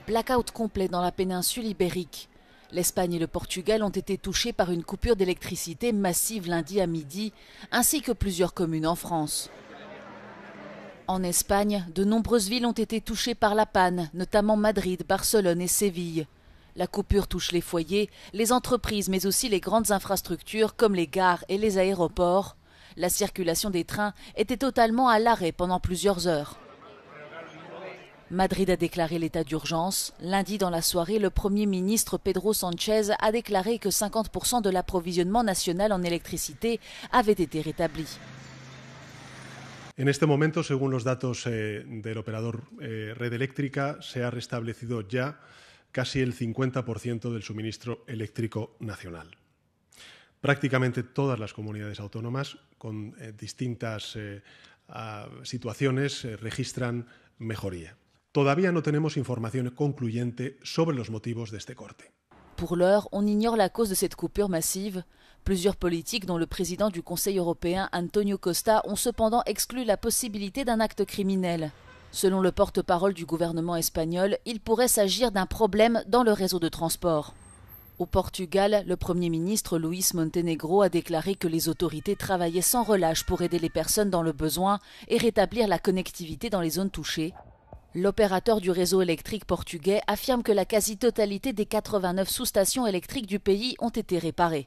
Blackout complet dans la péninsule ibérique. L'Espagne et le Portugal ont été touchés par une coupure d'électricité massive lundi à midi, ainsi que plusieurs communes en France. En Espagne, de nombreuses villes ont été touchées par la panne, notamment Madrid, Barcelone et Séville. La coupure touche les foyers, les entreprises, mais aussi les grandes infrastructures comme les gares et les aéroports. La circulation des trains était totalement à l'arrêt pendant plusieurs heures. Madrid a déclaré l'état d'urgence. Lundi dans la soirée, le Premier ministre Pedro Sánchez a déclaré que 50% de l'approvisionnement national en électricité avait été rétabli. En este momento, según los datos del operador Red Eléctrica, se ha restablecido ya casi el 50% del suministro eléctrico nacional. Prácticamente todas las comunidades autónomas con distintas situaciones registran mejoría. Todavía no tenemos información concluyente sobre los motivos de este corte. Pour l'heure, on ignore la cause de cette coupure massive. Plusieurs politiques, dont le président du Conseil européen Antonio Costa, ont cependant exclu la possibilité d'un acte criminel. Selon le porte-parole du gouvernement espagnol, il pourrait s'agir d'un problème dans le réseau de transport. Au Portugal, le Premier ministre Luís Montenegro a déclaré que les autorités travaillaient sans relâche pour aider les personnes dans le besoin et rétablir la connectivité dans les zones touchées. L'opérateur du réseau électrique portugais affirme que la quasi-totalité des 89 sous-stations électriques du pays ont été réparées.